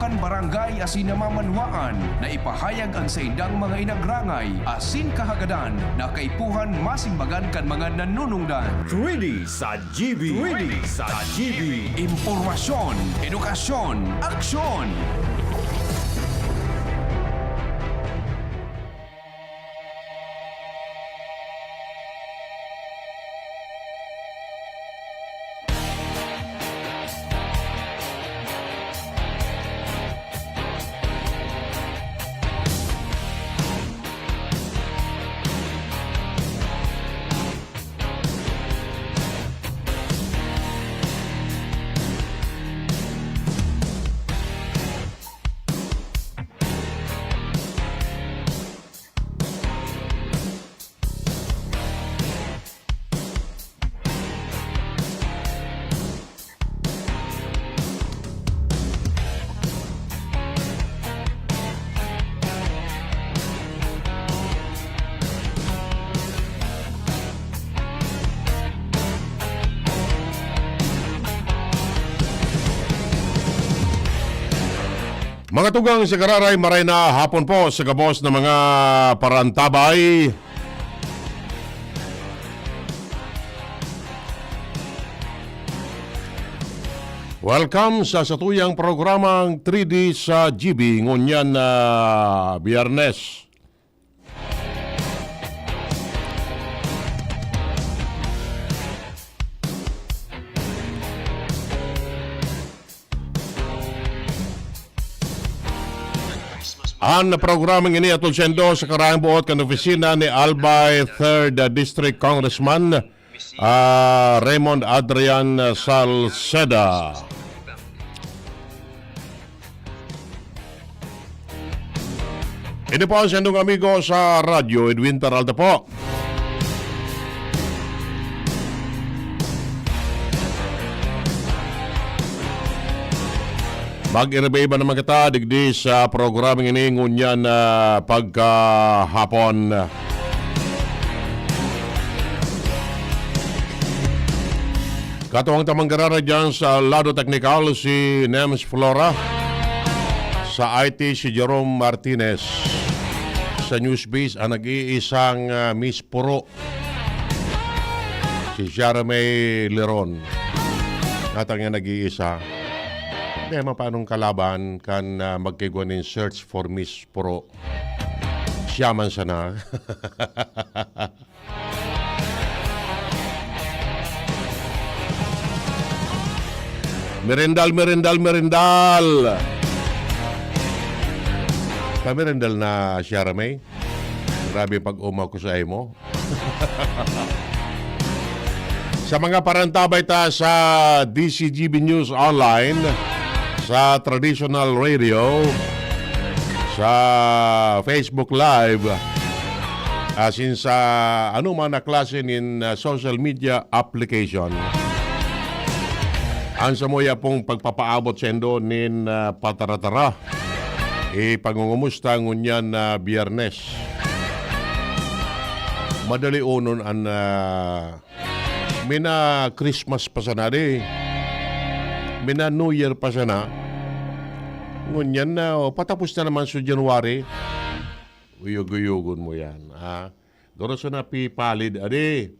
kan barangay asin namamanwaan na ipahayag ang sa indang mga inagrangay asin kahagadan na kaipuhan masimbagan kan mga nanunungdan. 3D sa GB. 3D sa GB. Impormasyon, edukasyon, aksyon! Mga tugang sa Kararay, maray na hapon po sa gabos ng mga parantabay. Welcome sa satuyang programang 3D sa GB ngunyan na Biyernes. Ang programang ini atol sendo sa karang buot kan opisina ni Albay 3rd District Congressman Raymond Adrian Salceda. Ini po ang sendong amigo sa radyo Edwin Peralta po. Mag-ireba naman kita digdi sa programang ini ngunyan pagkahapon. Katuwang tamang garara dyan sa lado teknikal si Nems Flora. Sa IT si Jerome Martinez. Sa Newsbase ang nag-iisang Miss Puro. Si Jeremy Leron. Natang yan nag-iisa. Kaya paanong kalaban kan magkiguanin search for Miss Puro. Siya man sana. Merendal. Merendal na siya ramay. Grabe pag-umaw ko sa imo. Sa mga parantabay ta sa DCGB News Online, sa traditional radio, sa Facebook Live, asin sa anuman na klase in social media application. Ang samoya pong pagpapaabot sendo nin pataratara, pangungumusta ngunyan na Biyernes. Madali unon ang mina Christmas pa sana di. Mina New Year pa sana. Ngunyan na, patapos na naman sa January. Uyog-uyogon mo yan. Garo sa napipalid, ade.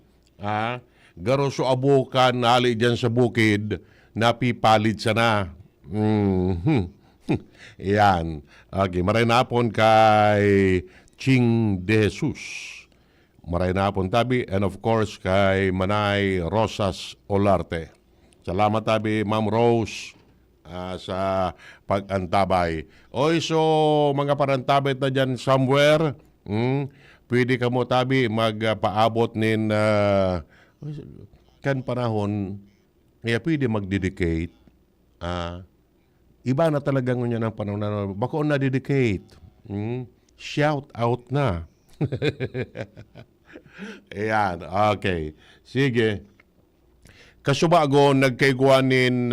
Garo sa abukan, nali dyan sa bukid, napipalid sana. Yan. Okay, maray napon kay Ching De Jesus. Maray napon tabi, and of course kay Manay Rosas Olarte. Salamat tabi, Ma'am Rose, sa pag-antabay. Oy, so mga parantabay na dyan somewhere, pwede ka mo tabi magpaabot nin kan panahon, kaya pwede mag-dedicate. Iba na talaga ngunyan ang panahon na bako na-dedicate. Shout out na. Ayan, okay. Sige. Kasubago, nagkaiguanin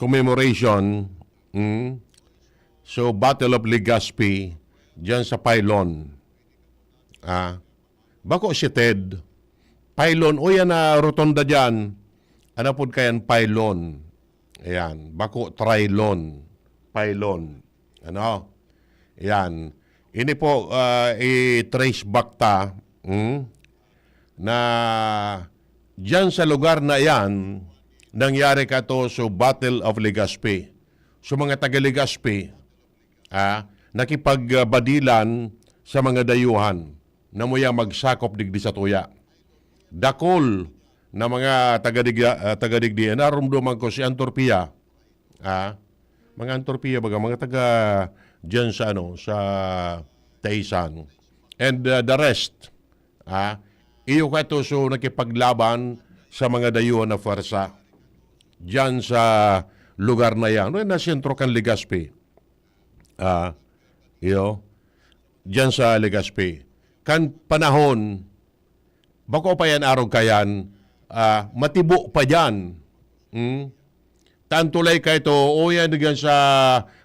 commemoration. So, Battle of Legazpi, dyan sa Pylon. Bako si Ted. Pylon, o yan na rotonda dyan. Ano po kayan pylon? Ayan, bako trilon. pylon. Ano? Yan. Ini po, i-trace back ta na dyan sa lugar na yan, nangyari ka to sa Battle of Legazpi. So mga taga-Legazpi, nakipagbadilan sa mga dayuhan na muya magsakop digdi sa tuya. Dakol na mga taga-digdi, narumduman ko si Antorpia. Mga Antorpia baga, mga taga dyan sa, sa Taysan. And the rest, iyo ka ito so nakipaglaban sa mga dayuhan na farsa. Dyan sa lugar na yan. Na sentro kan Legazpi. Dyan sa Legazpi. Kan panahon, bako pa yan araw kayan, matibo pa dyan. Tantulay ka ito, o yan dyan sa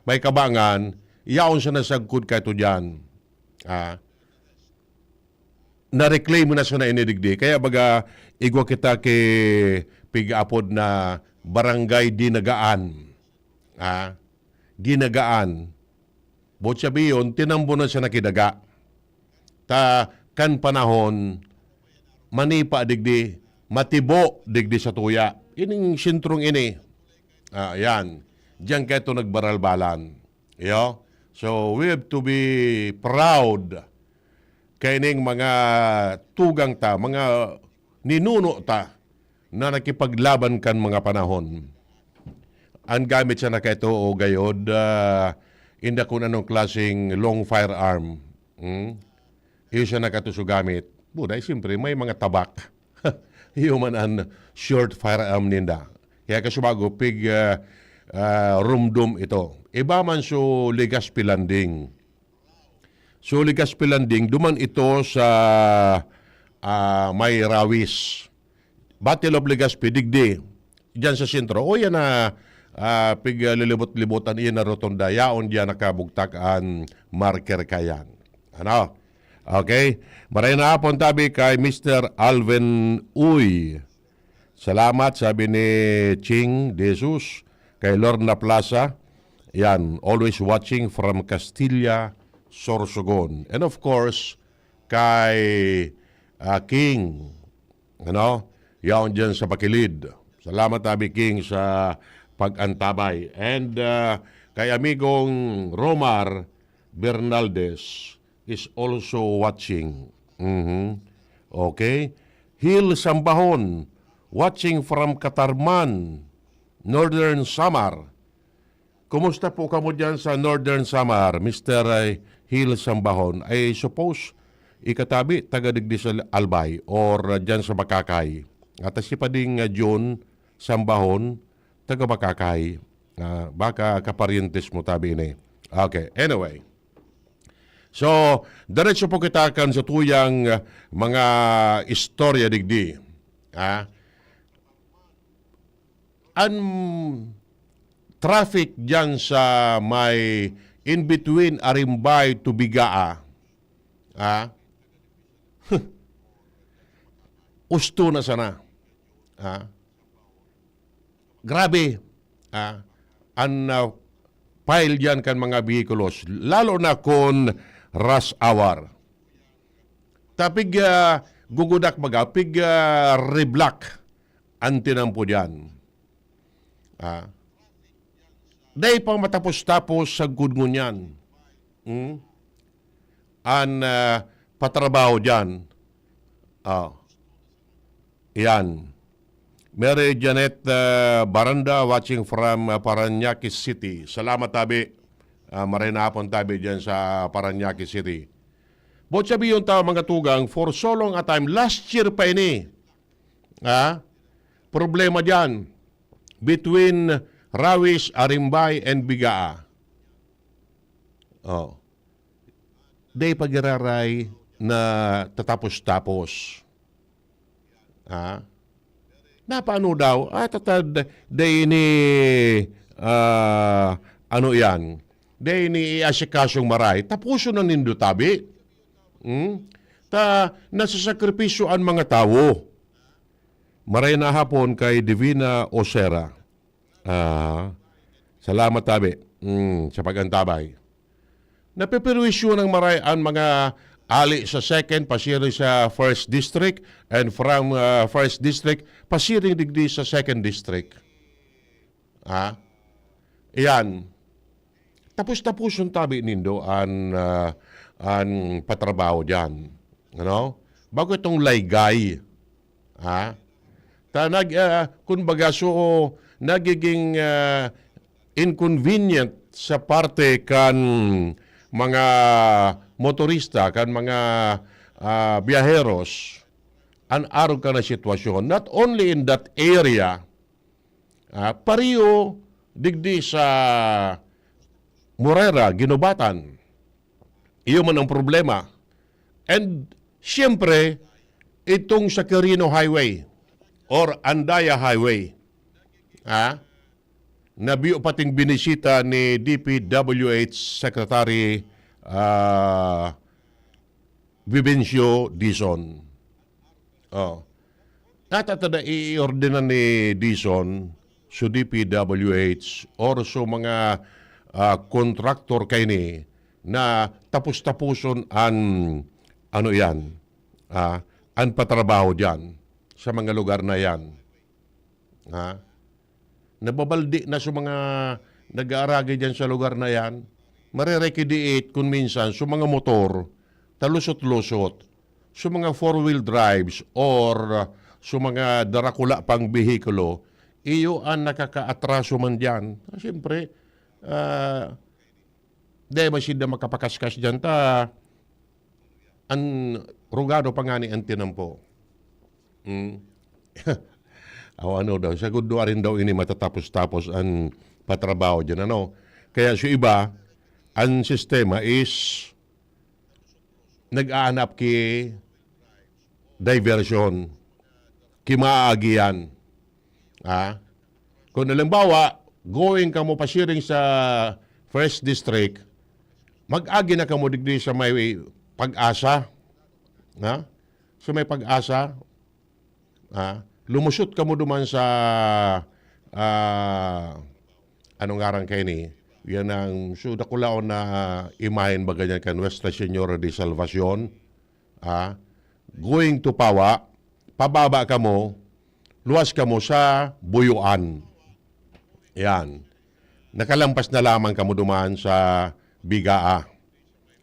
may kabangan, yaon sa nasagkod ka ito dyan. Na-reclaim mo na siya na inidigdi. Kaya baga, igwa kita kay pig-apod na barangay Dinagaan. Dinagaan. Bot sabiyon, tinambo na siya nakidaga. Ta kan panahon, manipa digdi, matibo digdi sa tuya. Ining sintrong ini. Yan. Diyan ka ito nagbaralbalan. So, we have to be proud kaining mga tugang ta, mga ninuno ta na nakipaglaban kan mga panahon. Ang gamit siya na kaito o gayod, inda kung anong klaseng long firearm. Iyo siya na kaito so gamit. Buday, siyempre, may mga tabak. Iyo man ang short firearm ninda. Kaya kasubago, pig rumdum ito. Iba man so Legazpi Landing. So Legazpi Landing, duman ito sa may rawis. Battle of Legazpi, digdi. Diyan sa sentro. O yan na pig lilibot-libutan iyan na rotonda. Yaon diyan nakabugtak ang marker kayan. Ano? Okay? Maray na hapon tabi kay Mr. Alvin Uy. Salamat, sabi ni Ching De Jesus. Kay Lorna Plaza. Yan, always watching from Castilla, Sorsogon. And of course, kay King, yaon dyan sa Pakilid. Salamat tabi King sa pag-antabay. And kay amigong Romar Bernaldez is also watching. Okay? Hil Sambahon, watching from Katarman, Northern Samar. Kumusta po kamo dyan sa Northern Samar, Mr. Hil Sambahon? I suppose, ikatabi, taga-digdi sa Albay or dyan sa Bakakay. At si pa ding John Sambahon, taga Bakakay. Baka kaparientes mo tabi ini. Okay, anyway. So, diretso po kita kan sa tuyang mga istorya digdi. Traffic dyan sa may in-between Arimbay to Bigaa. Usto na sana. Grabe. Ang pile dyan kan mga vehikulos. Lalo na kung rush hour. Tapig gugudak baga, pig reblock ang tinampo dyan. Day pang matapos-tapos sa gudngunyan. An patrabaho dyan. Yan. Mary Janet Baranda watching from Paranaque City. Salamat tabi. Maray na hapon tabi dyan sa Paranaque City. Bot sabi yung tao mga tugang, for so long a time, last year pa ini. Problema dyan. Between Rawis, Arimbay, and Bigaa. Day pagiraray na tatapos-tapos. Paano daw? Tatad, day ni, ano yan? Day ni asikasyong maray. Tapuso na nindo tabi. Nasasakripisyo ang mga tao. Maray na hapon kay Divina Osera. Salamat tabi. sa pagantabay. Napiperwisyo ng marayaan mga ali sa second, pasiring sa first district, and from first district, pasiring digdi sa second district. Iyan. Tapos-tapos yung tabi nindo an patrabaho dyan. Ano? Bago itong laygay. Kumbaga, so, nagiging inconvenient sa parte kan mga motorista, kan mga biyaheros, an araw ka na sitwasyon. Not only in that area, pariyo digdi sa Morera, Ginubatan. Iyo man ang problema. And siyempre, itong sa Quirino Highway or Andaya Highway, nabiyo pating binisita ni DPWH Secretary Vivencio Dizon. Natatada i-ordinan ni Dizon sa DPWH or sa mga kontraktor kay ni na tapos-tapuson an patrabaho diyan sa mga lugar na yan. Nababaldi na sa mga nag-aaragi dyan sa lugar na yan, marirekidiit kung minsan sa mga motor, talusot-lusot, sa mga four-wheel drives or sa mga darakula pang behikulo, iyo ang nakakaatraso man dyan. Siyempre, dahil ba siya makapakaskas dyan, ang rugado pa nga ni ang tinampo. Ano daw, sa good rin daw ini matatapos-tapos ang patrabaho dyan. Kaya sa iba, ang sistema is nag-aanap ki diversion, kimaagian. Kung nalimbawa, going ka mo pasiring sa first district, mag-agi na ka mo digdi sa may pag-asa. Sa may pag-asa, lumusot ka mo duman sa anong ngarang kayo ni? Yan ang sudakulaon na imahin ba ganyan kan Nuestra Señora de Salvacion. Going to Pawa, pababa ka mo, luwas ka mo sa Buyuan. Yan. Nakalampas na lamang ka mo duman sa Bigaa.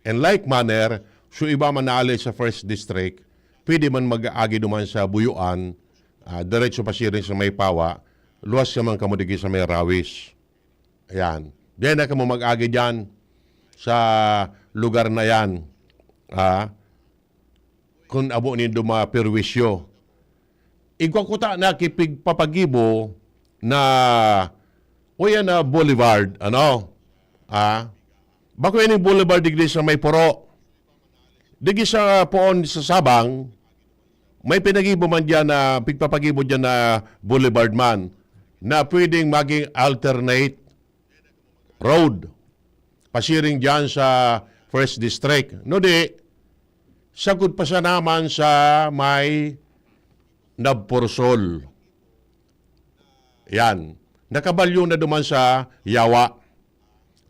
And like manner, so iba man naali sa first district, pwede man mag-aagi duman sa Buyuan, diretso pa siya rin sa may Pawa, luwas naman ka mo digi sa may Rawis. Ayan. Diyan na ka mo mag-agi dyan sa lugar na yan. Kung abo ni duma perwisyo. Igwakuta na kipigpapagibo na yan na boulevard. Bako yan yung boulevard digdi sa may Puro. Digi sa poon sa Sabang, may pinagibo man dyan na, pigpapagibo dyan na boulevard man na pwedeng maging alternate road. Pasiring dyan sa first district. No di, sagod pa sa naman sa may Nabporsol. Yan. Nakabalyo na duman sa Yawa.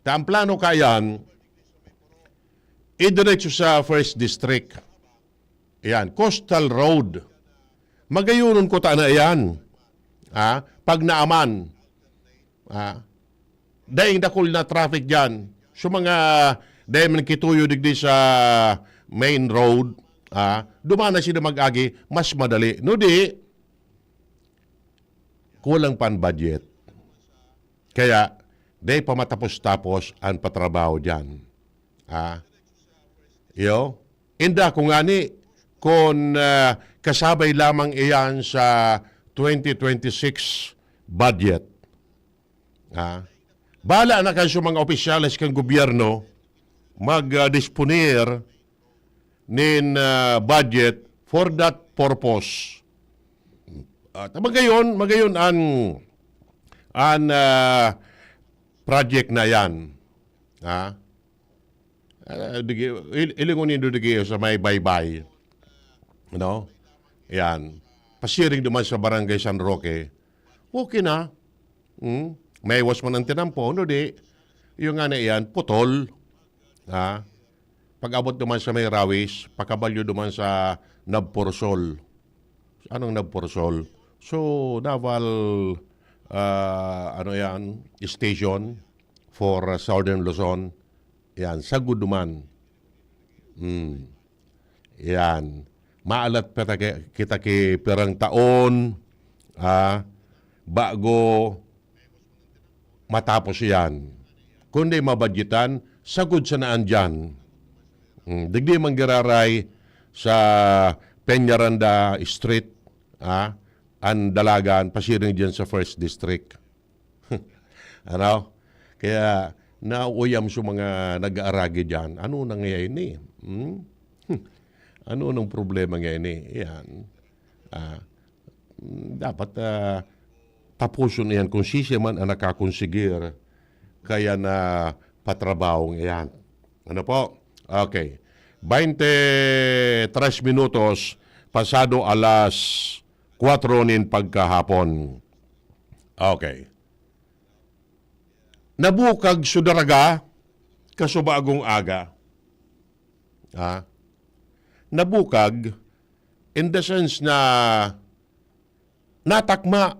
Ang plano kayan, idiretso sa first district. Yan, Coastal Road. Magayunon ko ta na yan. Pag naaman. Dahil dakol na traffic dyan. So mga, dahil man kituyo digdi sa main road, dumana sila mag-agi, mas madali. No di, kulang pan budget. Kaya, dahil pa matapos-tapos ang patrabaho dyan. Inda kung ani, kung kasabay lamang iyan sa 2026 budget. Bala na kayo mga opisyales kang gobyerno mag-disponer nin budget for that purpose. Magayon an project na yan. Ilingon nindo digi sa may baybay. Yan. Pasiring duman sa Barangay San Roque. Okay na. May iwas man ang tinampo. No di. yung nga na iyan, putol. Ha? Pag-abot naman sa may rawis, pakabalyo naman sa Navporsol. Anong Navporsol? So, naval station for Southern Luzon. Yan, sa Guduman. Yan. Maalat pa kita ki perang taon bago matapos yan. Kundi mabadgetan, sagod sa naan dyan. Digdi manggiraray sa Peñaranda Street, ang dalagan, pasiring dyan sa First District. Ano? Kaya, nauuyam sa mga nag-aaragi dyan. Ano nangyayari ni? Ano nang problema ngayon eh? Yan. Dapat tapuson yan kung siya man ang nakakonsigir kaya na patrabaho ngayon. Ano po? Okay. 23 minutos pasado alas 4 nin pagkahapon. Okay. Nabukag sudaraga kasubagong aga. Nabukag in the sense na natakma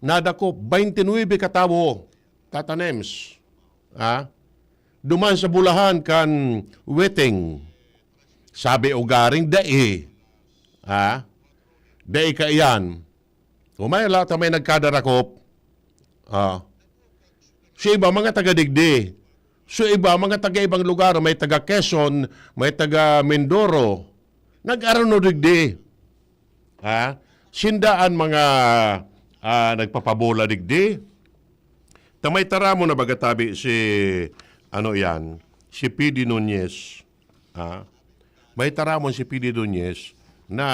nadako 29 katabo tatanems. Duman sa bulahan kan weting. Sabi o garing dai. Dai ka iyan. Umay lahat may nagkadarakop. So iba mga taga-Digdi. So iba mga taga-ibang lugar. May taga-Quezon, may taga-Mindoro. Nag-arano Digdi. Sindaan mga nagpapabola Digdi. Tamay tara mo na bagatabi si si P.D. Nunez. May taramon si P.D. Nunez na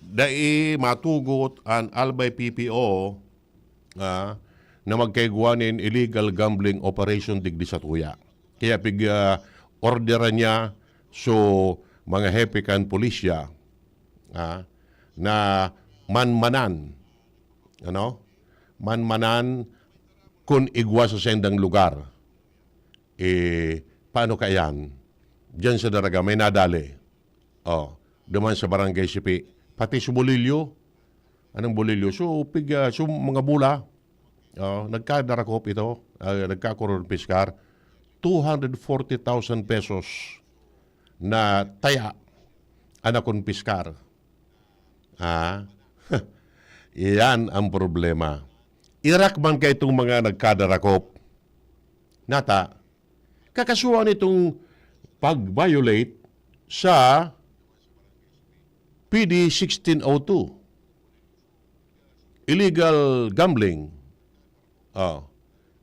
dai matugot ang Albay PPO na magkaiguanin illegal gambling operation digdi sa tuya. Kaya orderan niya so mga hepe kan pulisya na manmanan. Manmanan kung igwa sa sendang lugar. Paano kayan? Diyan sa Daraga, may nadali. Duman sa Barangay Sipi. Pati sa Bolilyo. Anong Bolilyo? So, mga bula. Nagkadarakop ito. Nagkakuron piskar. 240,000 pesos na taya anakon piskar. Iyan ang problema. Irak man kay itong mga nagkadarakop. Nata, kakasuhan itong pag-violate sa PD 1602. Illegal gambling.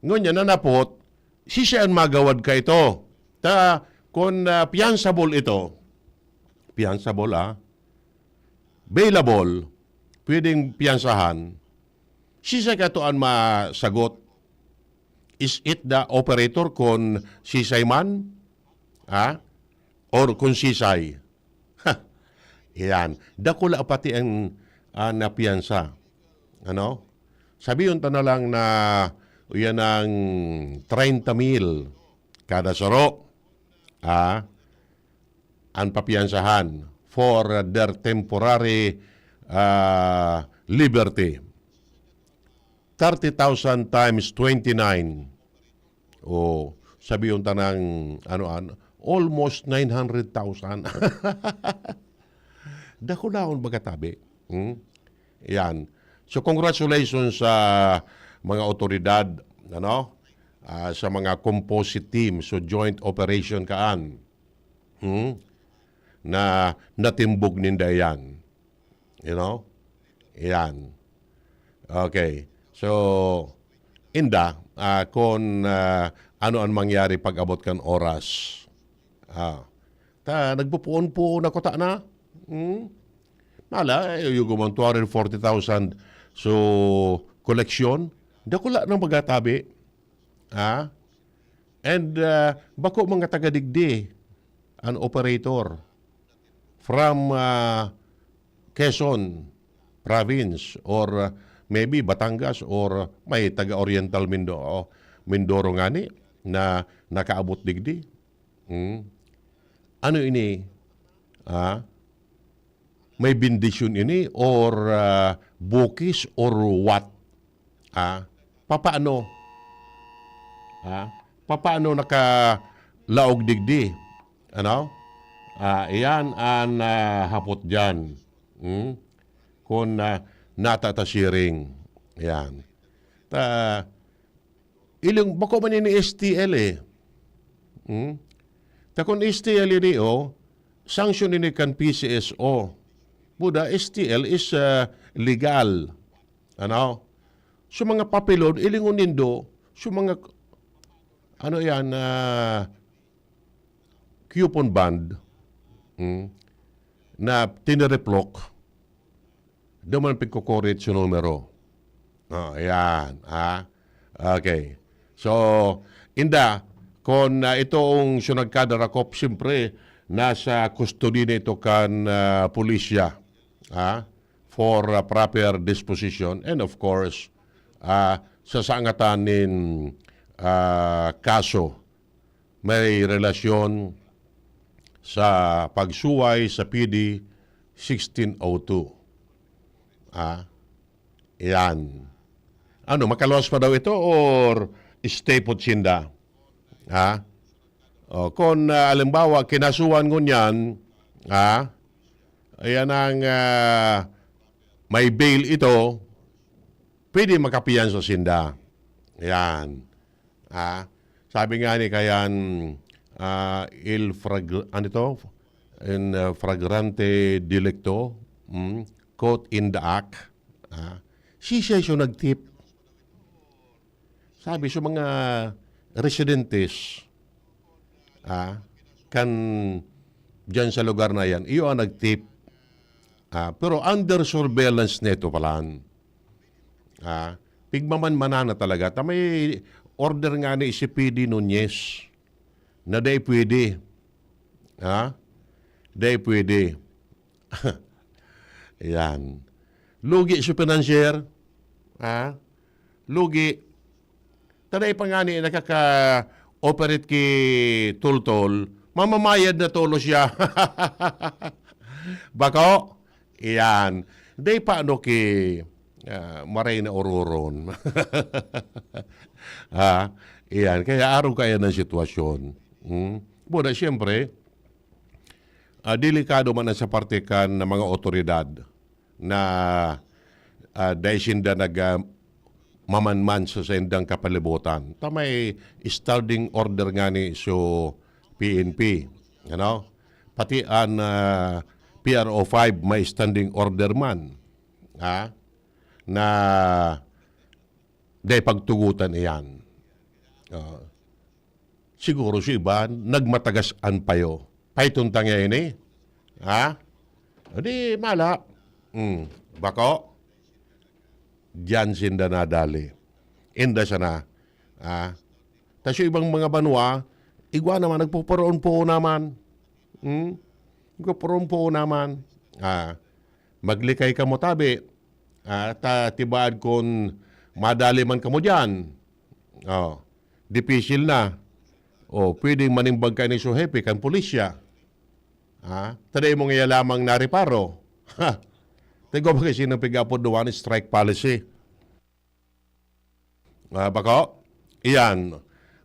Ngunyan nanapot, sisyan magawad ka ito. Kung fianceable ito, bailable, pwedeng piyansahan, sisay ka ito ang masagot. Is it the operator kung sisay man? Or kung sisay? Yan. Dakula pati ang napiyansa. Sabihin na lang na yan ang 30,000 kada saro. Ang papiyansahan for their temporary liberty. 30,000 times 29. Sabi yung tanang almost 900,000. Dako na akong magkatabi. Yan. So congratulations sa mga otoridad, sa mga composite team, so joint operation kaan. Na natimbog ninda yan. Yan. Okay. So, kung ano ang mangyari pag abot kan oras. Nagpupuon-puon ako ta na. Nala, yung 240,000 so collection. Dakula ng magatabi. And bako mga taga-Digdi an operator from Quezon province or maybe Batangas or may taga-Oriental Mindoro. Mindoro nga ni na nakaabot digdi. Ano ini? May bendisyon ini or bukis or what? Papaano? Papaano nakalaog digdi? Ano? Iyan ang hapot dyan. Kung natatasiring. Yan. Ilang, bako man yun ni STL eh. Kung STL yun sanction ini kan PCSO. Buda, STL is legal. Ano? So mga papelon, ilingon nindo, so mga, ano yan, coupon band, na tinireplok, daman pagkukurit sa numero. Ayan. Okay. So, inda, kung itong sunagkadarakop, siyempre, nasa custody nito kan pulisya for proper disposition. And of course, sasangatanin kaso may relasyon sa pagsuway sa PD 1602. Yan. Ano, makalos pa daw ito or stay put sinda? Kung alimbawa, kinasuhan ko niyan, ayan ang may bail ito, pwede makapiyan sa sinda. Ayan. Sabi nga ni kayan, flagrante delicto, caught in the act, siya yung nagtip. Sabi sa mga residentes, kan dyan sa lugar na yan, iyo ang nagtip. Pero under surveillance neto palan. Pigmaman-manana talaga. May order nga ni si PD Nunez na day pwede. Day pwede. Yan. Lugi si financier. Lugi. Taday pa nga ni nakaka-operate ki Tultol, mamamayad na tulo siya. Bako? Iyan. Day paano ki maray na ururon. Iyan. Kaya araw kaya ng sitwasyon. Buda, siyempre, delikado man na sa partikan ng mga otoridad na dahil sinda mamanman sa sendang kapalibutan. May standing order nga ni so PNP. Pati ang PRO5 may standing order man. Na dahil pagtugutan iyan. Siguro si iba nagmatagas-an payo. Paytuntang yan eh. Di mala. Bako? Diyan sinda nadali. Inda siya na. Tapos yung ibang mga banwa, igwa naman, nagpupuroon po naman. Nagpupuroon po naman. Maglikay ka mo tabi. Tibaad kung madali man ka mo dyan. Dipisil na. Pwedeng manimbag ka ni Suhepe, kan pulisya. Taday mo nga lamang nariparo. Tigo ba kasi ng pig-apod doon strike policy? Bako? Iyan.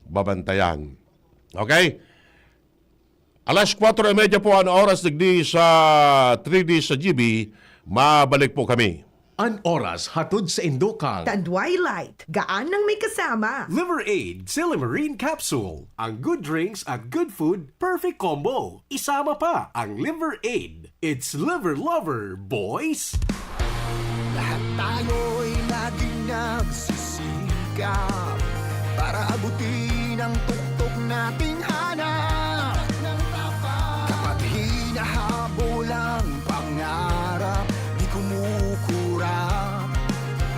Babantayan. Okay? Alas 4:30 po ang oras digdi sa 3D sa GB. Mabalik po kami. An oras hatod sa Indokang. Tandway Light, gaan ng may kasama. Liver Aid Silimarine Capsule. Ang good drinks at good food, perfect combo. Isama pa ang Liver Aid. It's liver lover, boys! Lahat tayo'y laging nagsisikap para abutin ang tuktok nating hanap. Kapag hinahabol ang pangarap, di kumukurap.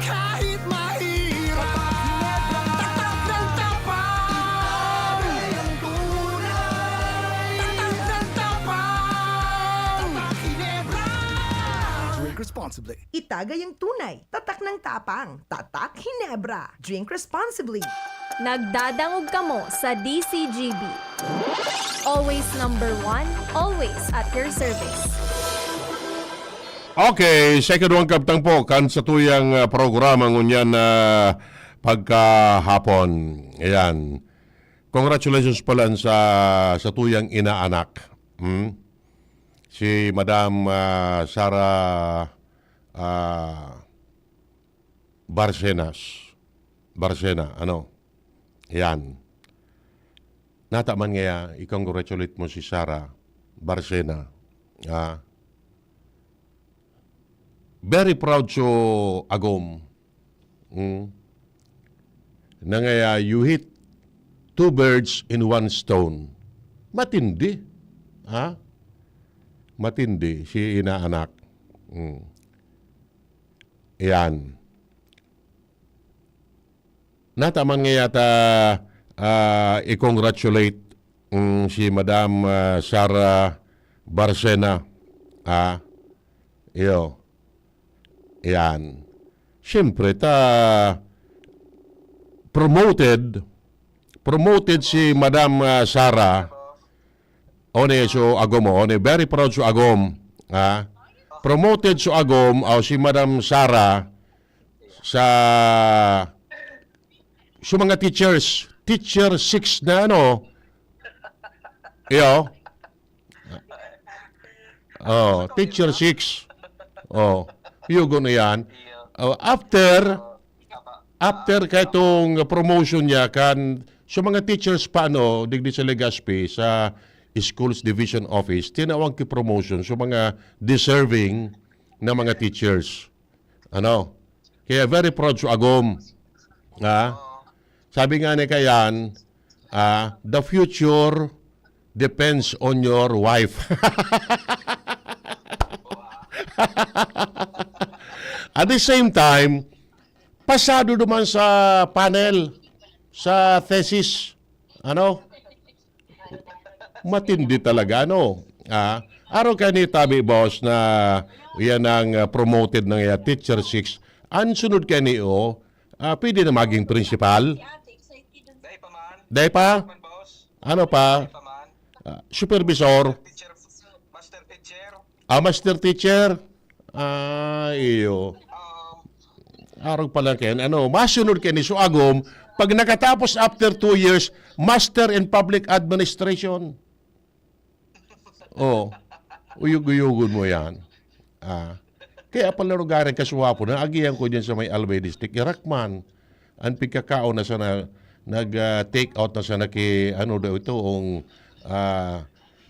Kahit mahirap, tatak ng tapang. Ang tunay, tatak ng tapang. Tatak Ginebra. Drink responsibly. gayang tunay. Tatak ng tapang. Tatak Ginebra. Drink responsibly. Nagdadangog kamo sa DCGB. Always number one, always at your service. Okay, second one kaptang po kan sa tuyang programa ngunyan na pagkahapon. Ayan. Congratulations pala sa tuyang inaanak. Si Madam Sara Barcena, ano? Ayan. Nataman nga, i-congratulate mo si Sara Barcena. Very proud so agom. Na nga you hit two birds in one stone. Matindi. Matindi si inaanak. Yan. Nataman nga yata i-congratulate si Madam Sara Barcena. Iyo. Yan. Siyempre, promoted si Madam Sara one so agom one very proud so agom promoted so agom si Madam Sara sa mga teacher 6 na ano teacher 6 yugo na yan after katong promotion niya kan so mga teachers pa digdi sa Legazpi sa Schools Division Office tinawag ki promotion so mga deserving na mga teachers. Kaya very proud so agom. Sabi nga ni kayan, the future depends on your wife. At the same time, pasado naman sa panel, sa thesis. Matindi talaga, araw ka ni Tabi Boss na yan ang promoted ng teacher 6. Ang sunod ka ni pwede na maging principal. Day pa? Ano pa? Supervisor. Master teacher. Iyo. Araw pala kayan. Masunod kayo ni Suagom, pag nakatapos after 2 years, Master in Public Administration. Uyug-uyugon mo yan. Kaya pala lugaran kasuwapo na agiyan ko dyan sa may Albay District. Irakman. Ang pagkakao na sana nag-take out na sana kay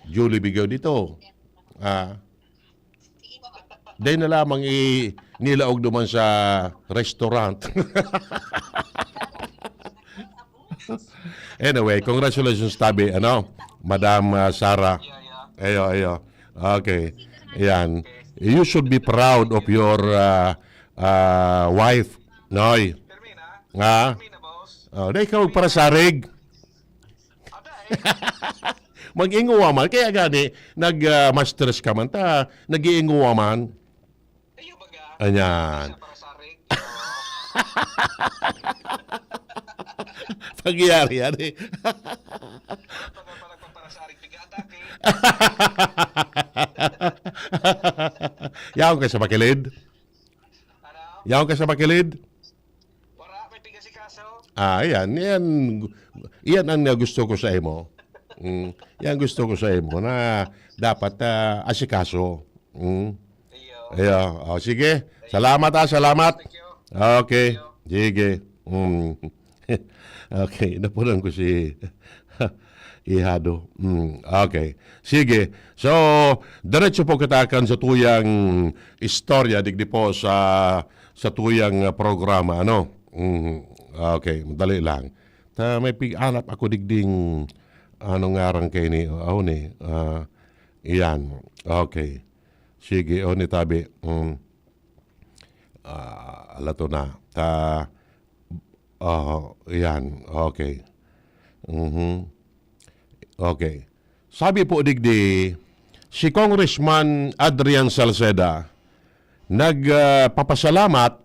Julie Bigaw dito. Dahil na lamang nilaog naman sa restaurant. Anyway, congratulations Tabi, Madam Sara. Ayo. Okay. Yan. You should be proud of your wife, Noy. Dahil ka para sarig. Mag-inguwa man. Kaya gani, nag-masters ka man. Nag-iinguwa man. Ayan. Pagyari yan eh. Yaw ka sa bakilid? Yaw ka sa bakilid? Yan. Yan ang gusto ko sa imo. Yan gusto ko sa imo na dapat asikaso. Sige. Salamat salamat. Okay. Sige. Okay, napunan ko si Ihado. Okay. Sige. So, diretso po katakan sa tuyang istorya digdi po sa tuyang programa, Okay, madali lang. May pig-anap ako digding ngarang kay ni iyan. Okay. Sige, ni Tabi. Alato na. Yan. Okay. Okay. Sabi po digdi, si Congressman Adrian Salceda, nagpapasalamat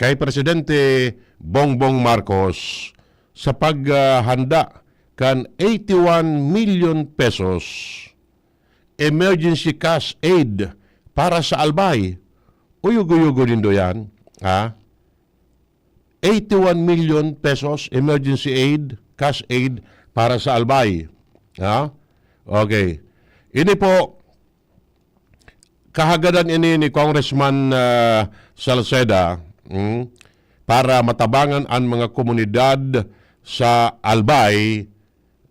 kay Presidente Bongbong Marcos sa paghanda kan 81 million pesos emergency cash aid para sa Albay. Uyugo-yugo nindo yan. Ha? 81 million pesos emergency aid, cash aid para sa Albay. Ha? Okay. Ini po, kahagadan ini ni Congressman Salceda para matabangan ang mga komunidad sa Albay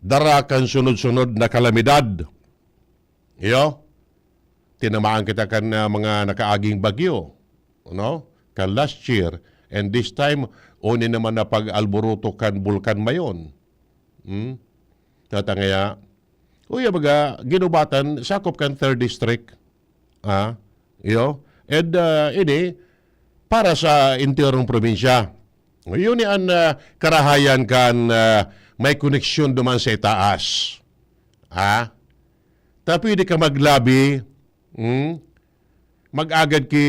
darakan sunod-sunod na kalamidad. Iyo, tinamaan kita kan mga nakaaging bagyo, no? Kan last year, and this time, oni naman na pag-alboruto kan Bulkan Mayon. Tatangaya, uya baga, ginubatan, sakop kan 3rd District. Iyo, and ini, para sa interiorong probinsya. Yun yan karahayan kan may koneksyon duman sa itaas. Tapi di ka maglabi, mag-agad ki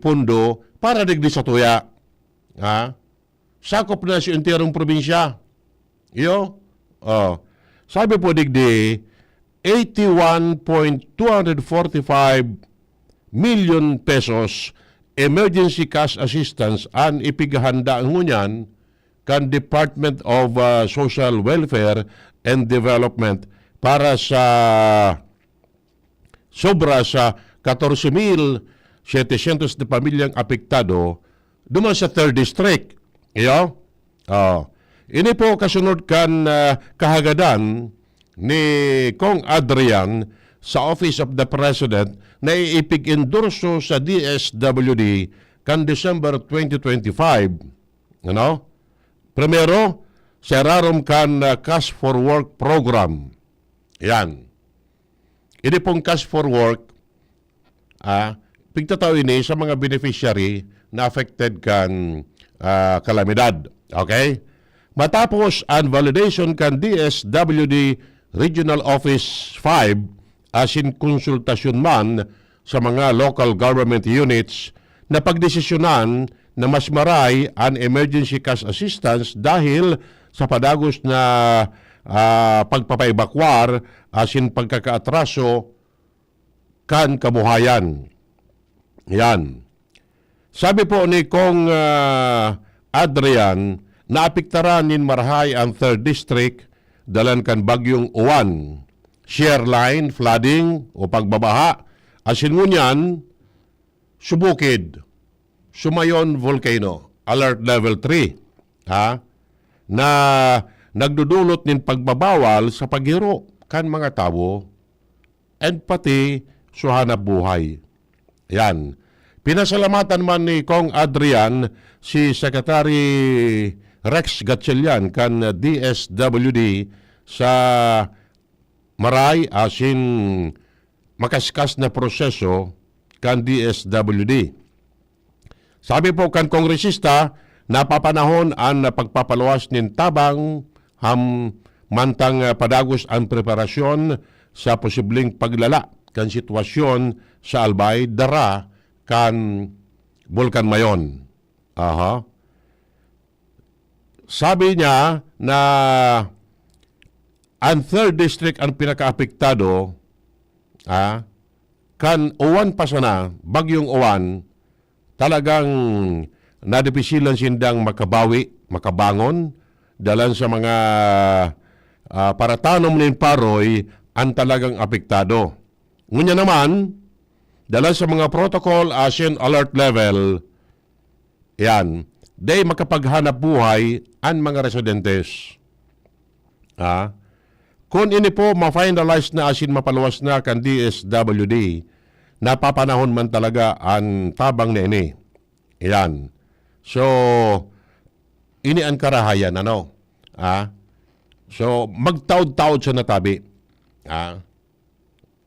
pundo para digdi sa tuya. Sakop na sa interiorong probinsya. Iyo? Sabi po digdi, 81.245 million pesos emergency cash assistance ang ipighanda ngunyan kan Department of Social Welfare and Development para sa sobra sa 14,700 na pamilyang apektado duman sa 3rd District. Iyo? Ini po kasunod kan kahagadan ni Kong Adrian sa Office of the President na iipig-endorso sa DSWD kan December 2025. Ano? Primero, sa rarom kan Cash for Work program. Yan. Ini pong Cash for Work, pigtataw ini sa mga beneficiary na affected kan kalamidad. Okay? Matapos ang validation kan DSWD Regional Office 5 asin konsultasyon man sa mga local government units na pagdesisyonan na mas maray ang emergency cash assistance dahil sa padagos na pagpapaibakwar asin pagkakaatraso kan kabuhayan. Yan. Sabi po ni Kong Adrian, naapektaran nin marahay ang 3rd District dalan kan bagyong Uwan, shear line, flooding o pagbabaha, asin ngunyan, subukid, Sumayon Volcano, Alert Level 3, na nagdudulot nin pagbabawal sa paghiro kan mga tao and pati suhanap buhay. Yan. Pinasalamatan man ni Kong Adrian si Secretary Rex Gatchalian kan DSWD sa maray asin makaskas na proseso kan DSWD. Sabi po kan kongresista, napapanahon ang pagpapaluwas nin tabang mantang padagos ang preparasyon sa posibleng paglala kan sitwasyon sa Albay dara kan Bulkan Mayon. Sabi niya na ang 3rd District ang pinakaapektado, kan Uwan pa sana, bagyong Uwan, talagang nadipisilan sindang makabawi, makabangon, dalan sa mga paratanom nin paroy, ang talagang apektado. Ngunya naman, dalan sa mga protocol asin alert level, yan, day makapaghanap buhay ang mga residentes. Kung ini po ma-finalize na asin mapaluwas na kan DSWD, napapanahon man talaga ang tabang na ini. Yan. So, ini ang karahayan, ano? So, magtaod-taod sa natabi.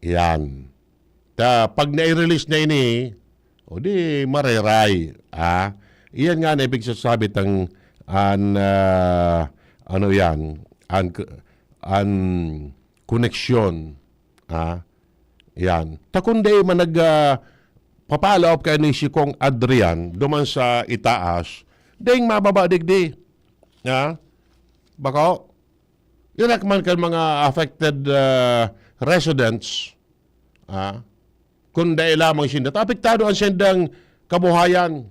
Yan. Pag na-release na ini, o di mareray. Iyan nga na ibig sasabi ang ano yan, ang koneksyon. Yan. Takundi man papalaop kay ni si Kong Adrian duman sa itaas, ding mababa digdi. Ha? Bako, irak man kan mga affected residents, kung dahil lamang sinda, apektado ang sindang kabuhayan.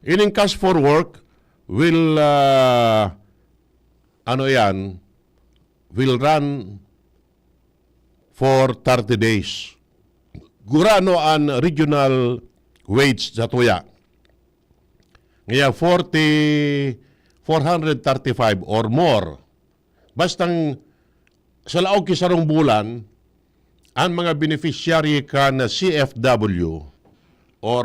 Ining cash for work will, will run for 30 days. Gurano ang regional wage sa tuya. Ngayon, 435 or more. Bastang sa laog kisarong bulan, ang mga beneficiary ka na CFW or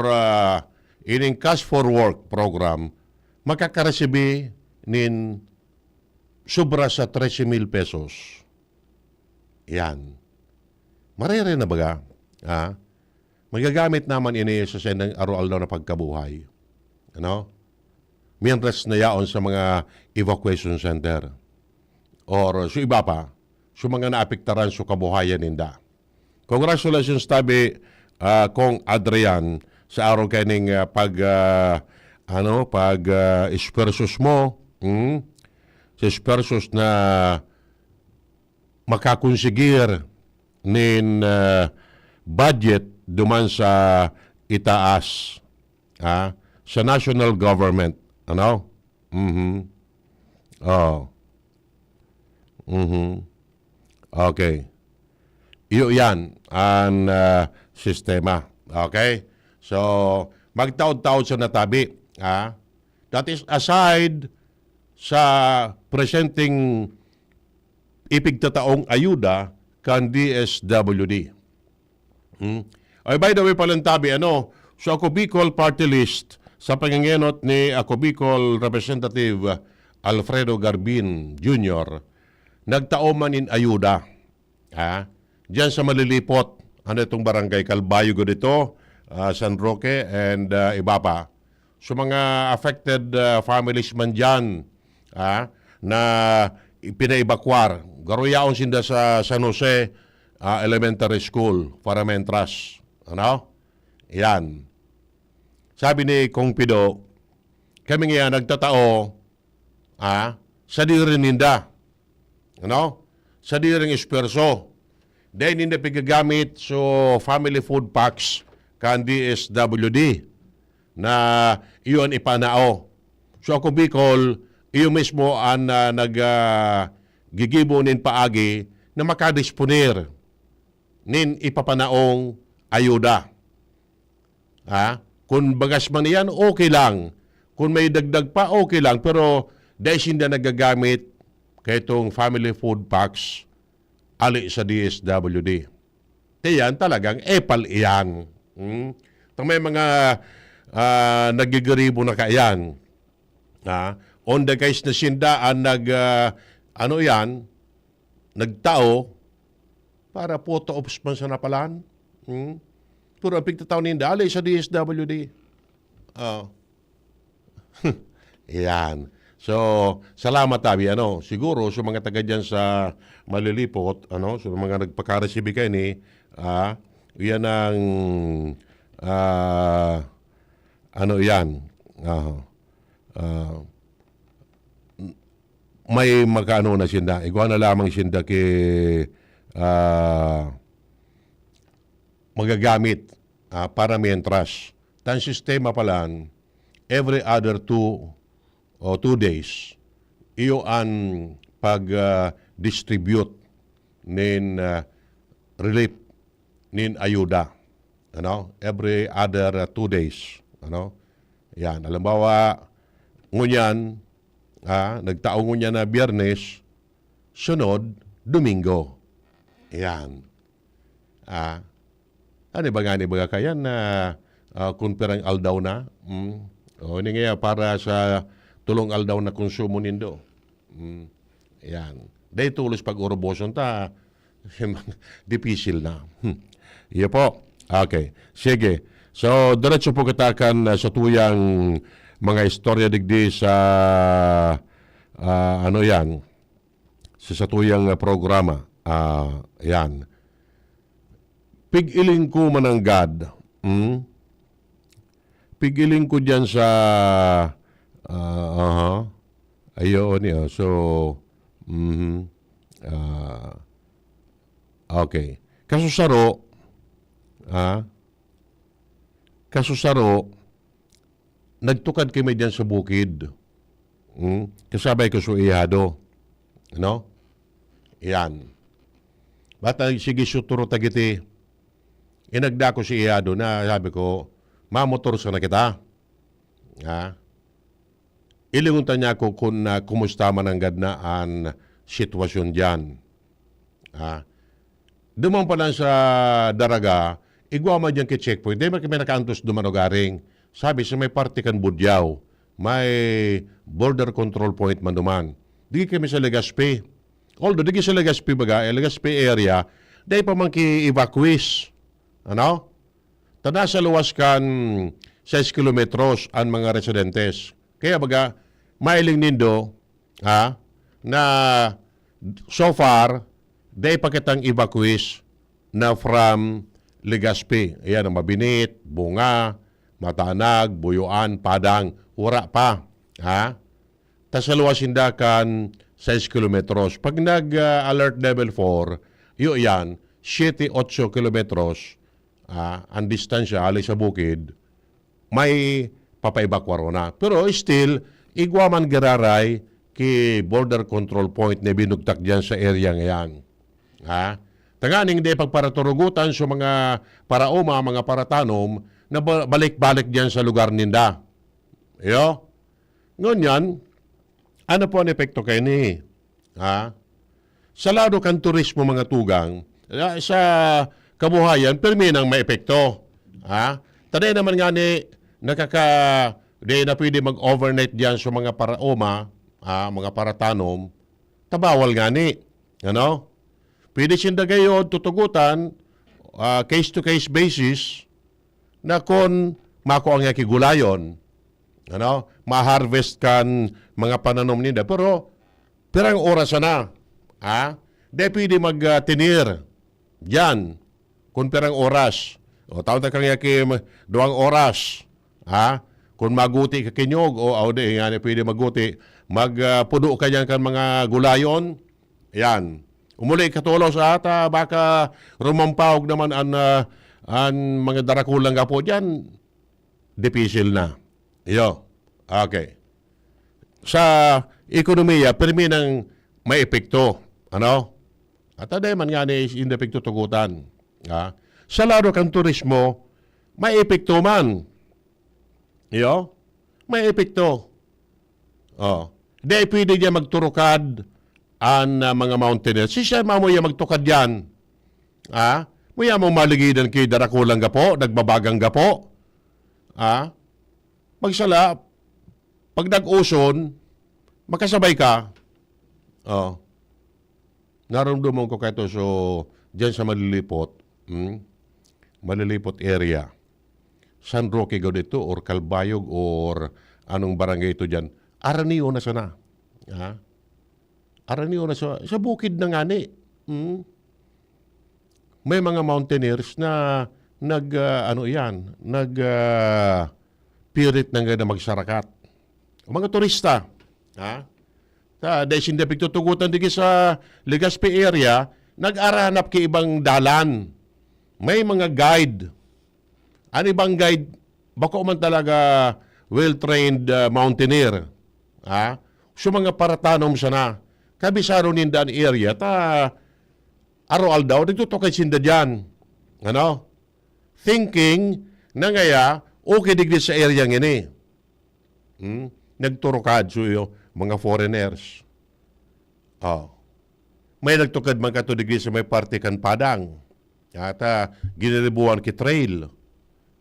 ining cash for work program, makakaresibi nin sobra sa 13,000 pesos. Yan. Marere na baga? Magagamit naman ini sa sendang araw-araw na pagkabuhay. Ano? Mientras na yaon sa mga evacuation center. Or so iba pa, so mga naapektaran sa kabuhayan ninda. Congratulations tabi Kong Adrian sa araw kaning espersos mo. Sa espersos na makakonsigir nin budget duman sa itaas sa national government. Ano? Okay. Iyo yan ang sistema. Okay? So, magtaod-taod sa natabi. That is aside sa presenting ipigtataong ayuda kan DSWD. Ay, by the way, palantabi, so ako Bicol Party List sa pangingenot ni ako Bicol Representative Alfredo Garbin Jr., nagtaoman in ayuda. Diyan sa malilipot, itong barangay Calbayo ko dito, San Roque, and iba pa. So mga affected families man dyan na pinaibakwar. Garuyaon sinda sa San Jose Elementary School para mentras. Yan. Sabi ni Kong Pido, kami nga nagtatao sa dirin ninda. Sa diring esperso. Dahil hindi pigagamit so family food packs kan DSWD na iyon ipanao. So ako Bicol, iyo mismo ang naggigibo nin paagi na makadisponir nin ipapanaong ayuda. Kung bagas man yan, okay lang. Kung may dagdag pa, okay lang. Pero dahil hindi nagagamit kay itong family food packs ali sa DSWD. Yan talagang epal iyan. May mga nagigaribo na kayan. On the guys na sinda ang nagtao para photo ops man sa napalan. Pero ang pigtataw ninda ali sa DSWD. Yan. So, salamat tabi, siguro sa mga taga dyan sa malilipot, sa mga nagpakareceive kayo ni, yan ang, may magkano na sinda. Igual na lamang sinda magagamit para mientras. Tan sistema palan, every other 2 days, iyo ang pag-distribute nin relief nin ayuda. Every other 2 days. Yan. Alambawa, ngunyan, nagtaong ngunyan na Biyernes, sunod, Domingo. Yan. Ano ba kayan na kung perang aldaw na? Ini nga para sa tulong aldaw na konsumo nindo. Yan. Dahil tulos pag-uroboson ta, dipisil na. Iyo po. Okay. Sige. So, diretso po katakan sa tuyang mga istorya digdi sa sa tuyang programa. Yan. Pigiling ko mananggad. Pigiling ko dyan sa ayun niya. So okay. Kasusaro nagtukad kami dyan sa bukid. Kasabay ko sa ihado. No? Yan. Bata, sige suturo tagiti. Inagda ko si ihado na sabi ko, mamotor sa na kita. Ilinguntan niya ko kung kumusta mananggad na ang sitwasyon dyan. Dumang pa lang sa Daraga, igwa man dyan kay checkpoint. Di ba kami nakaantos dumanogaring? Sabi sa may partikan Budyaw, may border control point man duman. Di kami sa Legazpi. Although di sa Legazpi baga, Legazpi area, di pa man ki-evacuate. Ano? Tada sa luwas kan 6 kilometros ang mga residentes. Kaya baga, mailing nindo, na so far, di pa kitang evacuate na from Legazpi. Ayan, ang Mabinit, Bunga, Matanag, Buyuan, Padang, ura pa. Tas sa luwas hindakan 6 kilometros. Pag nag-alert level 4, yan, 7-8 kilometros, ang distansya alay sa bukid, may papaibakwaro na. Pero still, igwa man gararay ki border control point na binugtak dyan sa area ngayon. Tanganing di pagparaturugutan sa mga paraoma, mga paratanom, na balik-balik dyan sa lugar ninda. Yo? Ngunyan, ano po ang epekto kayo ni? Sa lado kan turismo mga tugang, sa kabuhayan, perminang may epekto. Taday naman nga ni, di na pwede mag-overnight diyan sa mga paraoma, mga paratanom, tabawal nga ni. Ano? Pwede sinda gayon tutugutan, case-to-case basis, na kung mako ang yakigulayon, ano? Ma-harvest kan mga pananom nila. Pero, pirang oras na. Di pwede mag-tinir. Diyan. Kung pirang oras. O, taon na kang yakim 2 oras. Kung maguti ka kinyog, di, yan, pwede maguti. Magpuno ka dyan kan mga gulayon. Yan. Umuli katulos ata, baka rumampawag naman ang mga darakulang ka po dyan. Dipisil na. Iyo. Okay. Sa ekonomiya, perminang may epekto. Ano? At aday man nga ni hindi epekto tugutan. Sa laro kang turismo, may epekto man. Iyo? May epekto. Di pwede niya magturukad ang mga mountaineers. Siya mamuya magtukad yan. Muya mong maligidan kay darakulang gapo, nagbabagang gapo. Magsala, pag nag-uson, makasabay ka. Naramdaman ko kayo so, dyan sa malilipot, malilipot area. San Roque gaw dito, or Calbayog, or anong barangay ito dyan. Aranio na sana. Aranio na sa bukid na nga ni. May mga mountaineers na pirit na nga na magsarakat. Mga turista. Dahil hindi pagtutugutan digi sa Legazpi area, nag-arahanap ki ibang dalan. May mga guide. Ano ibang guide? Bako man talaga well-trained mountaineer. So mga paratanom sana. Kabisaro ninda ang area, araw daw, nagtutukay sinda dyan. Ano? Thinking na ngaya, okay digdi sa area ngini. Nagturukad so mga foreigners. May nagtukad man kato digdi sa may parte kan Padang. At ginilibuan ki trail.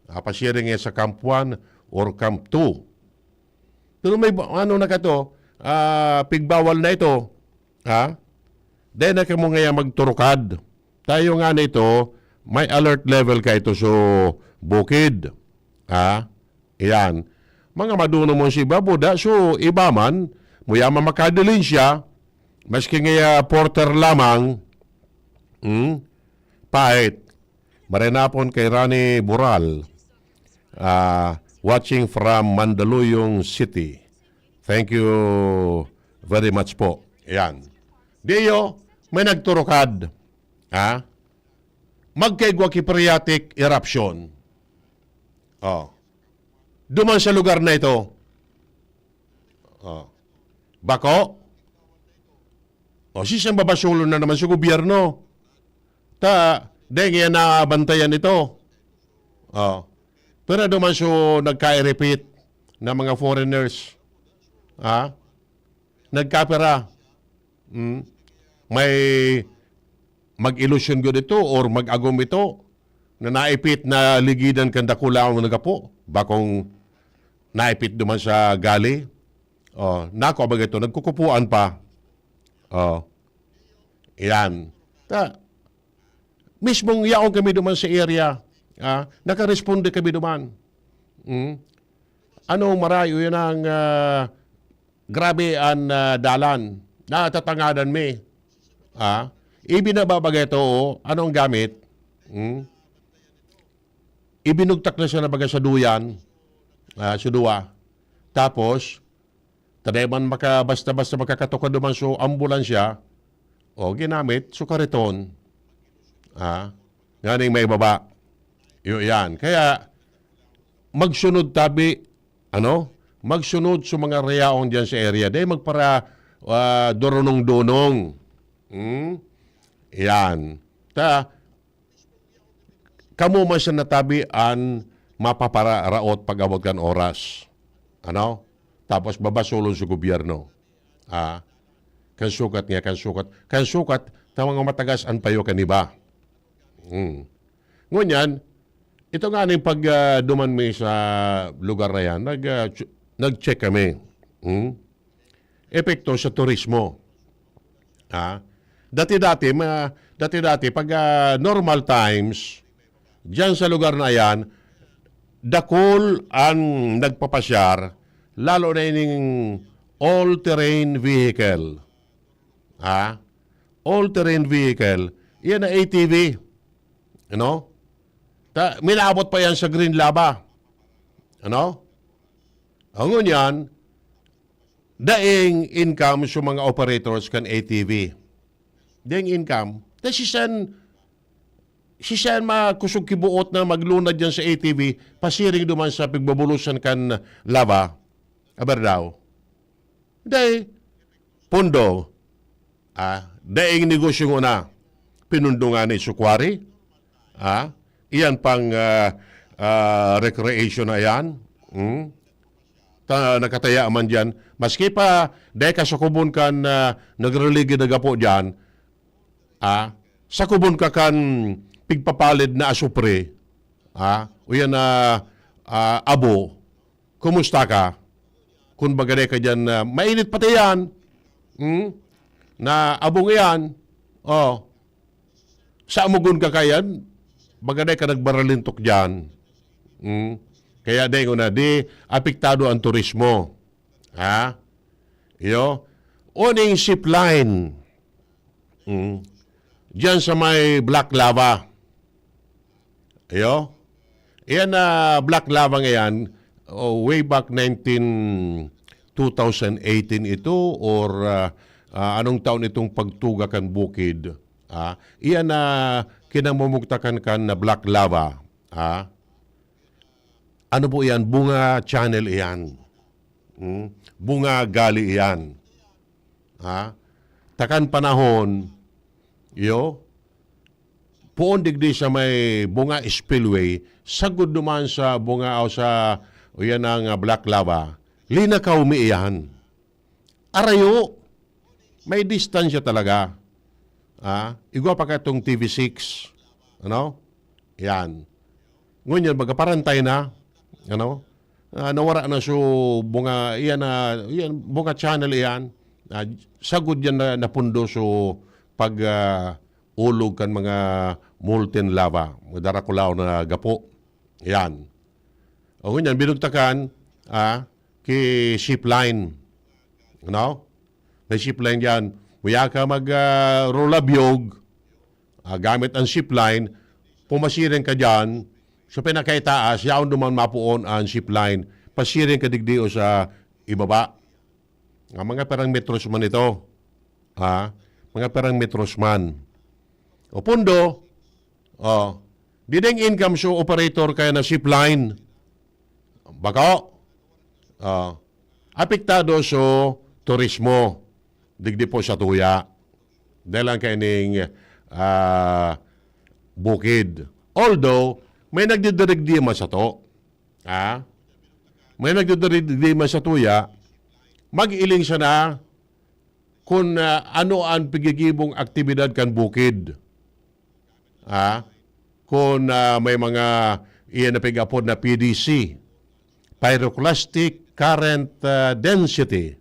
Pasiring sa Camp 1 or Camp 2. Pero may ano na kato, pigbawal na ito. Dahil na kamo ngayon magturukad. Tayo nga na ito, may alert level ka ito so bukid. Iyan. Mga maduno mo si Babuda, so iba man, muyaman makadalin siya, maski nga porter lamang, pahit. Marinapon kay Rani Bural. Watching from Mandaluyong City. Thank you very much po. Ayan. Diyo, may nagturukad. Magkaigwa phreatic eruption. Duman sa lugar na ito. Bako? Sisang babasulo na naman sa gobyerno. Dahil na bantayan ito. Pero duman so nagka-repeat na mga foreigners. Nagkapera. May mag-illusion ko dito or mag-agom ito na naipit na ligidan kanda kulaw ng nagapo. Bakong naipit duman sa gali. Nako abag ito, nagkukupuan pa. Yan. Mismong yaong kami duman sa area. Nakaresponde kami duman. Marayo yan ang grabe ang dalan. Natatangadan mi. Ibinababagay ito, anong gamit? Ibinugtak na siya na baga sa duyan. Sa duwa. Tapos, tadayman basta-basta makakatukad duman so ambulansya, ginamit, so kariton. Nganing may baba. Yan. Kaya, magsunod tabi, magsunod sa mga reyaon dyan sa area. Dahil magpara dorunong-dunong. Yan. Kamu man siya natabian mapaparaot pag-abot kan oras. Tapos babasulon sa gobyerno. Kansukat nga, kansukat. Kansukat, tamang matagas an payo kaniba. Ngunyan, ito nga ning pag duman mi sa lugar na yan, nag-check kami. Epekto sa turismo. Dati-dati, pag normal times, dyan sa lugar na yan, dakol ang nagpapasyar, lalo na yung all-terrain vehicle. All-terrain vehicle, yan na ATV. Minabot pa yan sa Green Lava. Ang yan, daing income sa mga operators kan ATV. Daing income. Dahil siya makusog kibuot na maglunad dyan sa ATV, pasiring duman sa pigbabulusan kan lava. Aber daw. Dahil, pundo, daing negosyo na, pinundungan ni Sukwari, iyan pang recreation na yan, nakataya man dyan. Maski pa, dahil kasakubon kan nagreligi na gapo dyan, sakubon ka kan pigpapalid na asupre, o yan abo, kumusta ka? Kung bagay ka dyan, mainit pati yan, na abong yan, sa amugon ka kayan, bagay ka nagbaralintok dyan. Kaya dahil na, apektado ang turismo. Uning zip line. Diyan sa may Black Lava. Yan na Black Lava ngayon, way back 2018 ito or anong taon itong pagtugakan bukid. Iyan na kinamumugtakan kan na Black Lava. Ano po yan? Bunga channel iyan. Bunga gali iyan. Takan panahon, puon digdi sa may bunga spillway, sagod duman sa bunga o sa yan ang Black Lava, linakaw mi iyan. Arayo, may distansya talaga. Igwa pa ka itong TV6. Yan. Ngunyan, magkaparantay na. Nawara na so bunga, yan bunga channel yan. Sagod yan na napundo so pag ulog kan mga molten lava. Darakulaw na gapo. Yan. O ngunyan, binugtakan ki ship line. May ship line yan. Kuya ka mag-rolabiyog gamit ang ship line, pumasirin ka dyan, sa pinakaitaas, yaon duman mapuon ang zip line, pasirin ka digdio sa ibaba. Nga mga perang metros man ito. Ha? Mga perang metros man. O pundo, dideng income so operator kaya na zip line. Bako, apektado so turismo. Digdi po sa tuya. Dahil lang kaining bukid. Although, may nagdidirigdi man sa to. May nagdidirigdi man sa tuya, mag-iling siya na kung ano ang pigigibong aktibidad kan bukid. Kung may mga iyan na pigapod na PDC, pyroclastic current density,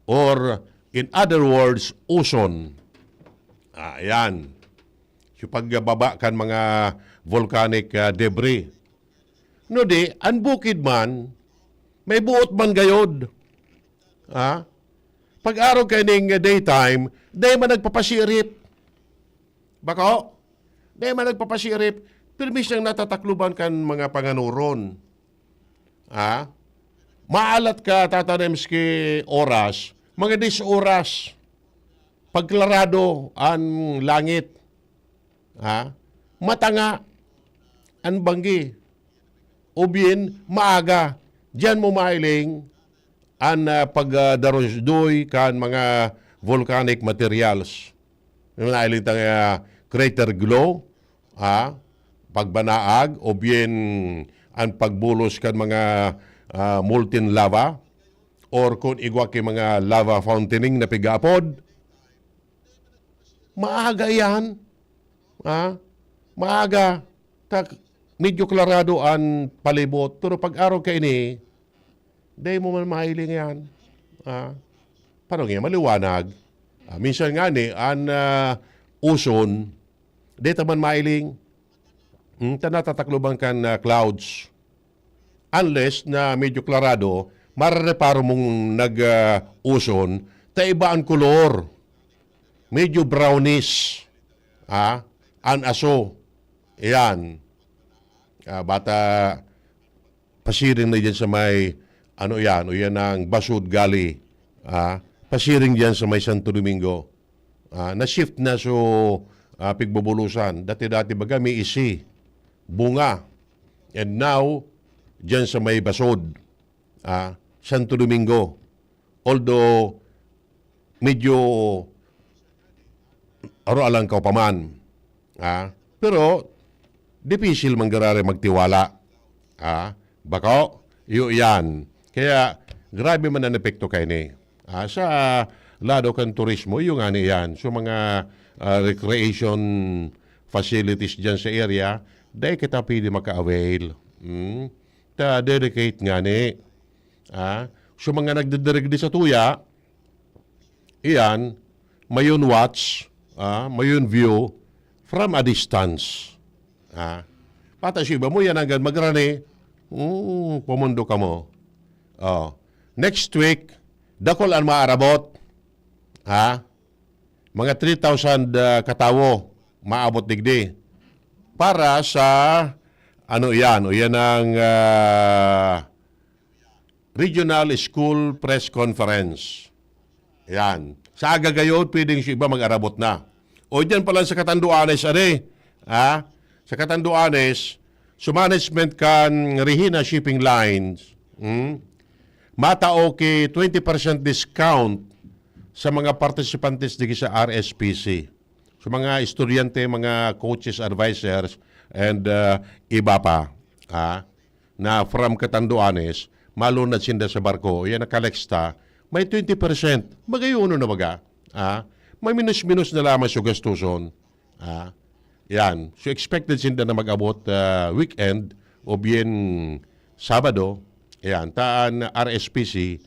or in other words, ozone. Ayan. So pagbaba kan mga volcanic debris. No di, ang bukid man, may buot man gayod. Pag-araw kaning daytime, day man nagpapasirip. Bako? Day man nagpapasirip, permis nang natatakluban kan mga panganuron. Maalat ka, tatanimski oras, mga 10 oras. Pagklarado ang langit. Matanga ang banggi. Ubin, maaga. Diyan mo mailing ang pagdarosdoy kan mga volcanic materials. Yung nailing tang crater glow, pagbanaag, o bien ang pagbulos kan mga molten lava, or kung igwa kay mga lava fountaining na pigapod. Maaga yan. Maaga. Medyo klarado ang palibot. Pero pag-araw ka ini, day mo man mahiling yan. Parang yan, maliwanag. Minsan nga ni, ang ozone, day taman mahiling. Tanatatakluban kan clouds. Unless na medyo klarado, marareparo mong nag-ozone, iba ang kolor. Medyo brownish. An aso. Yan. Bata, pasiring na dyan sa may, ano yan, o yan ang Basud Gali. Pasiring dyan sa may Santo Domingo. Na-shift na so pigbubulusan. Dati-dati baga may isi. Bunga. And now, dyan sa may Basud. Santo Domingo. Although, medyo alang ka pa man. Pero, difícil manggarari magtiwala. Bako, yan. Kaya, grabe man ang epekto kay ni. Sa lado kan turismo, yung ani yan. So, mga recreation facilities dyan sa area, dahil kita pwede maka-avail. Dedicate nga ni. So, mga nagdidirigdi sa tuya, iyan, mayon watch, mayon view from a distance. Patas iba mo yan hanggang magrani, pumundo ka mo. Next week, dakol ang maarabot. Mga 3,000 katawo maabot digdi. Para sa, ano yan, o yan ang Regional School Press Conference. Yan. Sa agagayod, pwedeng siya iba mag-arabot na. O dyan pala sa Catanduanes, sa Catanduanes, sa management kan Regina Shipping Lines, matao ki 20% discount sa mga participantes digi sa RSPC. Sa mga estudyante, mga coaches, advisors, and iba pa, na from Catanduanes, malunad sinda sa barko, yan nakaleksta, may 20%. Magayuno na baga. May minus-minus na lamang sa gastuson. Yan. So expected sinda na mag-abot weekend o bien Sabado. Yan. Taan RSPC,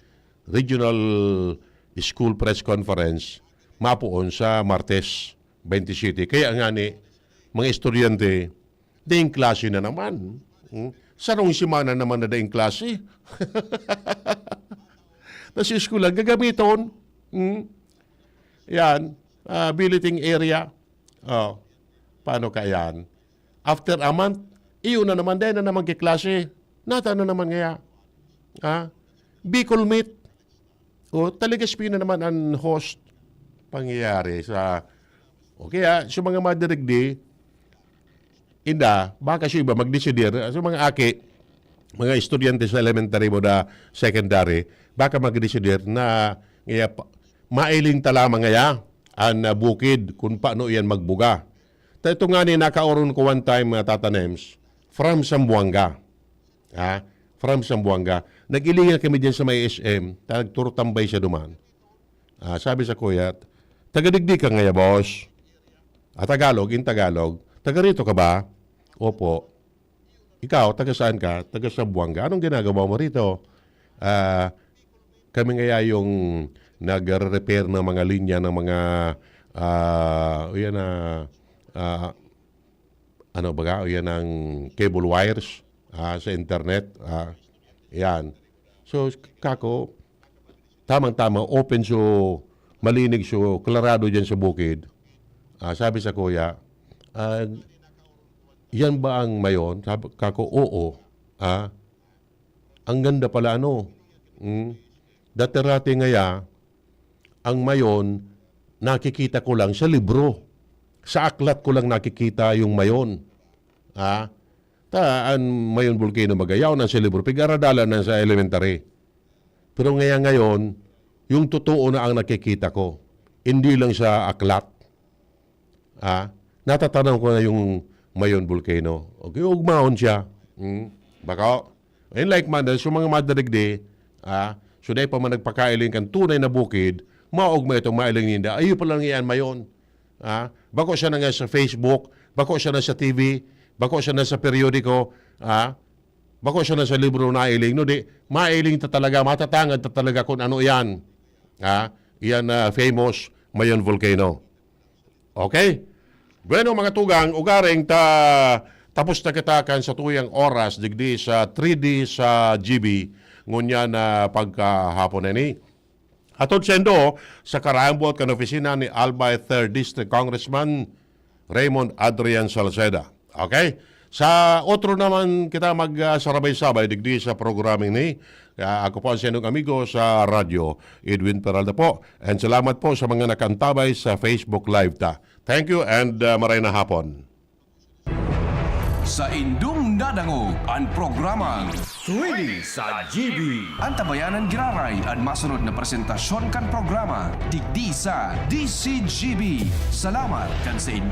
Regional School Press Conference, mapuon sa Martes 27. Kaya nga ni, mga estudyante, daing klase na naman. Sarong simana naman na daing klase. Tapos yung school lang, gagamiton. Yan, billeting area. Paano ka yan? After a month, iyo na naman din na naman kiklase. Nata na naman ngaya. Bicol meet. O Taligaspi na naman ang host pangyayari sa sa mga madirigdi, baka siya iba magdesidir, sa mga aki, mga estudyante sa elementary mo na secondary, baka magdesidir na mailing talamang ngaya ang bukid kung paano yan magbuga. Ito nga ni nakauron ko one time, Tata Nems, from Zamboanga. From Zamboanga. Nag-ilingan kami dyan sa may SM, nagturutambay siya duman. Sabi sa kuya, taga-digdi ka ngaya, boss. Tagalog, in Tagalog. Taga rito ka ba? Opo. Ikaw, taga saan ka? Taga Zamboanga. Anong ginagawa mo rito? Kami ngaya yung nag-repair ng mga linya ng mga yan ang cable wires sa internet. Yan. So, kako, tamang-tama, open so, malinig so, klarado dyan sa bukid. Sabi sa kuya, yan ba ang mayon? Sabi, kako, oo. Ang ganda pala, Dati-rati ngaya, ang mayon, nakikita ko lang sa libro. Sa aklat ko lang nakikita yung mayon. Ang mayon Volcano Magayaw na sa libro, pig-aradalan na sa elementary. Pero ngayon, yung totoo na ang nakikita ko. Hindi lang sa aklat. Natatanong ko na yung mayon Volcano. Okay, ugmaon siya. Baka, in like man, so mga madarigdi, so dahil pa man nagpakailing kan tunay na bukid, maugma itong mailing ninda. Ayun pa lang yan mayon. Bako siya na nga sa Facebook, bako siya na sa TV, bako siya na sa periodiko, bako siya na sa libro na iling. No, di, mailing ta talaga, matatangad ta talaga kung ano yan. Yan famous Mayon Volcano. Okay? Bueno, mga tugang, ugaring tapos na kitakan sa tuyang oras, digdi sa 3D sa GB, ngunya na pagkahapon na ni. Atod sendo sa karambot kan opisina ni Albay 3rd District Congressman Raymond Adrian Salceda. Okay? Sa otro naman kita magsarabay-sabay digdi sa programming ni. Ako po ang sendong amigo sa radyo, Edwin Peralta po. And salamat po sa mga nakantabay sa Facebook Live ta. Thank you and maray na hapon. Sa indung nadangog ang programang Swedy sa GB. ang tabayanan giraray ang masunod na presentasyon kan programa digdi sa DCGB. Salamat kan sa indung